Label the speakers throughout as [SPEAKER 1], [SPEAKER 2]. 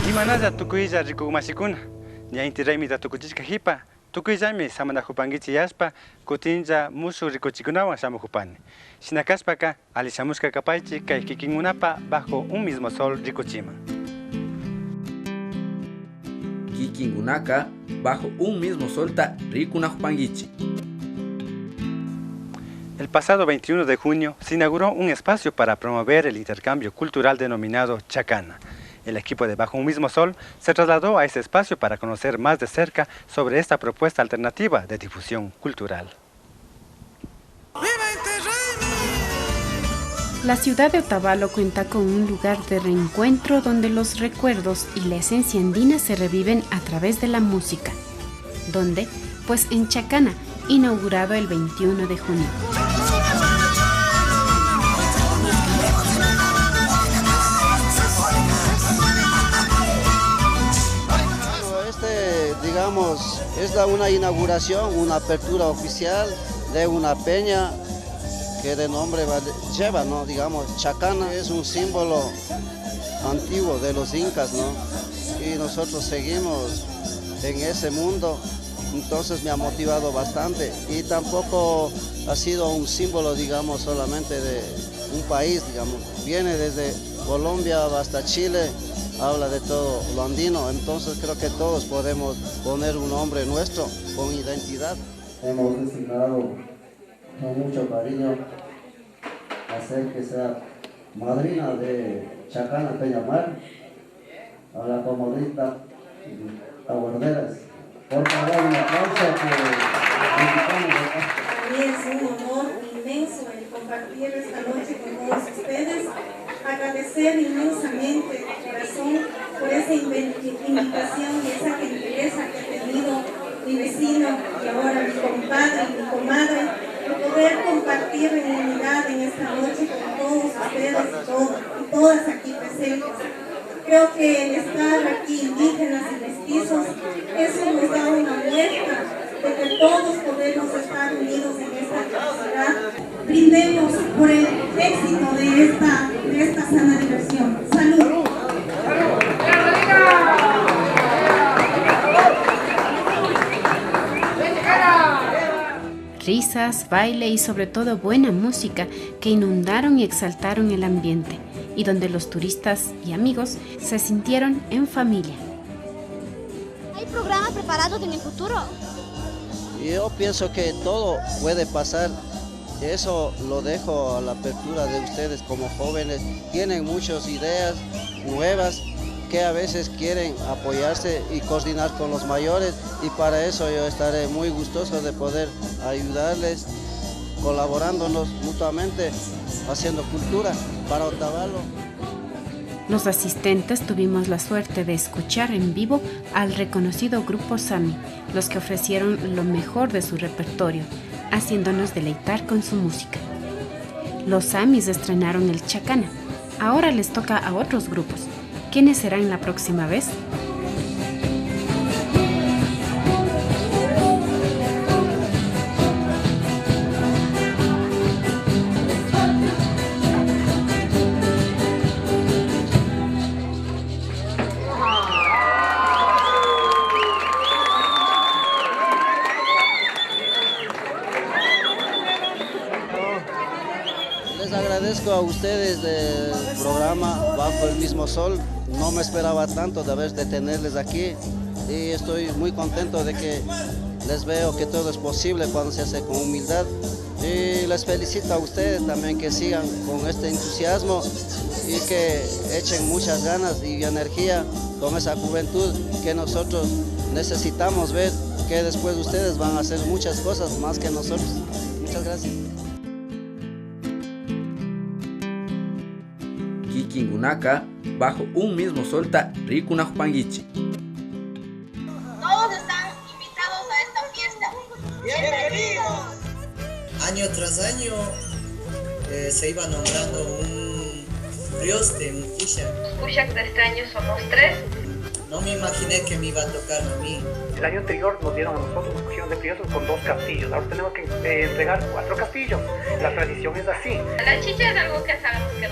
[SPEAKER 1] Imanalla tukuylla rikukumashikuna, ña raymita tukuchishka hipa, tukuyllami samanajupankichik yaspa, kutinlla mushu rikuchikunawan shamujupani. Shinakashpaka alishamushka kapaychik kay kikinmunapa bajo un mismo sol rikuchiman.
[SPEAKER 2] Kikinkunaka bajo un mismo solta rikunajupankichik.
[SPEAKER 1] El pasado 21 de junio se inauguró un espacio para promover el intercambio cultural denominado Chacana. El equipo de Bajo un mismo sol se trasladó a ese espacio para conocer más de cerca sobre esta propuesta alternativa de difusión cultural.
[SPEAKER 3] La ciudad de Otavalo cuenta con un lugar de reencuentro donde los recuerdos y la esencia andina se reviven a través de la música. ¿Dónde? Pues en Chacana, inaugurado el 21 de junio.
[SPEAKER 4] Digamos, es una inauguración, una apertura oficial de una peña que de nombre lleva, ¿no? Digamos, Chacana es un símbolo antiguo de los incas, ¿no? Y nosotros seguimos en ese mundo, entonces me ha motivado bastante. Y tampoco ha sido un símbolo, digamos, solamente de un país, digamos. Viene desde Colombia hasta Chile. Habla de todo lo andino, entonces creo que todos podemos poner un nombre nuestro con identidad.
[SPEAKER 5] Hemos designado con mucho cariño hacer que sea madrina de Chacana Peñamar, a la comodita Aguarderas. Por favor, un aplauso
[SPEAKER 6] Para mí es un honor inmenso el compartir esta noche con todos ustedes. Agradecer inmensamente de corazón por esa invitación y esa gentileza que ha tenido mi vecino y ahora mi compadre y mi comadre, de poder compartir en unidad en esta noche con todos ustedes y todas aquí presentes. Creo que el estar aquí indígenas y mestizos, eso nos da una muestra de que todos podemos estar unidos en esta diversidad. Brindemos por el éxito de esta sana diversión. ¡Salud!
[SPEAKER 3] Risas, baile y sobre todo buena música que inundaron y exaltaron el ambiente y donde los turistas y amigos se sintieron en familia.
[SPEAKER 7] ¿Hay programas preparados en el futuro?
[SPEAKER 4] Yo pienso que todo puede pasar. Eso lo dejo a la apertura de ustedes como jóvenes. Tienen muchas ideas nuevas que a veces quieren apoyarse y coordinar con los mayores, y para eso yo estaré muy gustoso de poder ayudarles, colaborándonos mutuamente, haciendo cultura para Otavalo.
[SPEAKER 3] Los asistentes tuvimos la suerte de escuchar en vivo al reconocido grupo Sami, los que ofrecieron lo mejor de su repertorio, haciéndonos deleitar con su música. Los Samis estrenaron el Chacana. Ahora les toca a otros grupos. ¿Quiénes serán la próxima vez?
[SPEAKER 4] Les agradezco a ustedes del programa Bajo el Mismo Sol. No me esperaba tanto de tenerles aquí y estoy muy contento de que les veo que todo es posible cuando se hace con humildad. Y les felicito a ustedes también que sigan con este entusiasmo y que echen muchas ganas y energía con esa juventud que nosotros necesitamos ver, que después ustedes van a hacer muchas cosas más que nosotros. Muchas gracias.
[SPEAKER 2] Kikinkunaka bajo un mismo solta rikunajupankichik.
[SPEAKER 7] Todos están invitados a esta fiesta.
[SPEAKER 8] Año tras año se iba nombrando un Rioste, un Pushak.
[SPEAKER 9] Pushak de este año somos 3.
[SPEAKER 8] No me imaginé que me iba a tocar a mí.
[SPEAKER 10] El año anterior nos dieron a nosotros, nos cogieron de priosos con 2 castillos. Ahora tenemos que entregar 4 castillos. La tradición es así.
[SPEAKER 9] La chicha es algo que sabemos que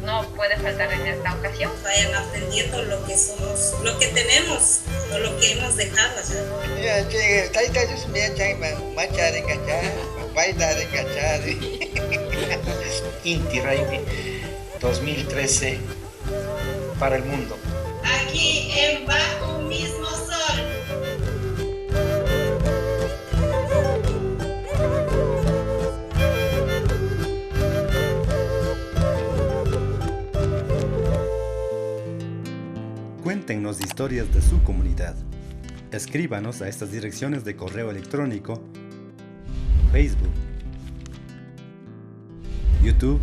[SPEAKER 9] no puede faltar en esta ocasión.
[SPEAKER 11] Vayan aprendiendo lo que somos, lo que tenemos, o lo que hemos dejado allá.
[SPEAKER 12] Inti Raymi 2013 para el mundo.
[SPEAKER 11] Aquí en Bajo un mismo sol.
[SPEAKER 1] Cuéntenos historias de su comunidad. Escríbanos a estas direcciones de correo electrónico, Facebook, YouTube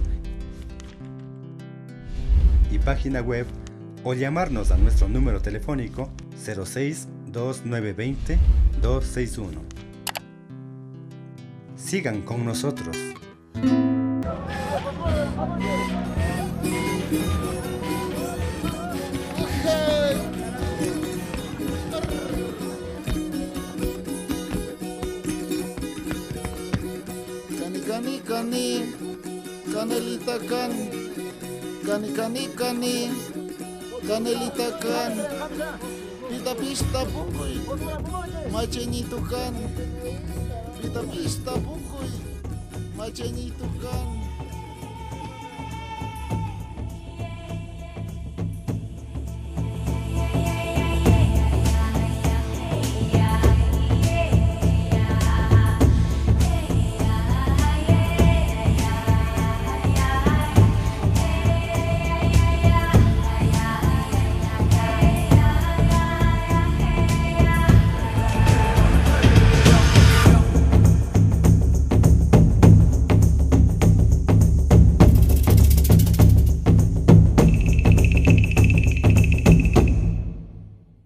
[SPEAKER 1] y página web, o llamarnos a nuestro número telefónico 06 2920 261. Sigan con nosotros.
[SPEAKER 13] Cani, canelita can, cani, canelita can, pista pukuy, machenito can, pista pukuy, machenito can.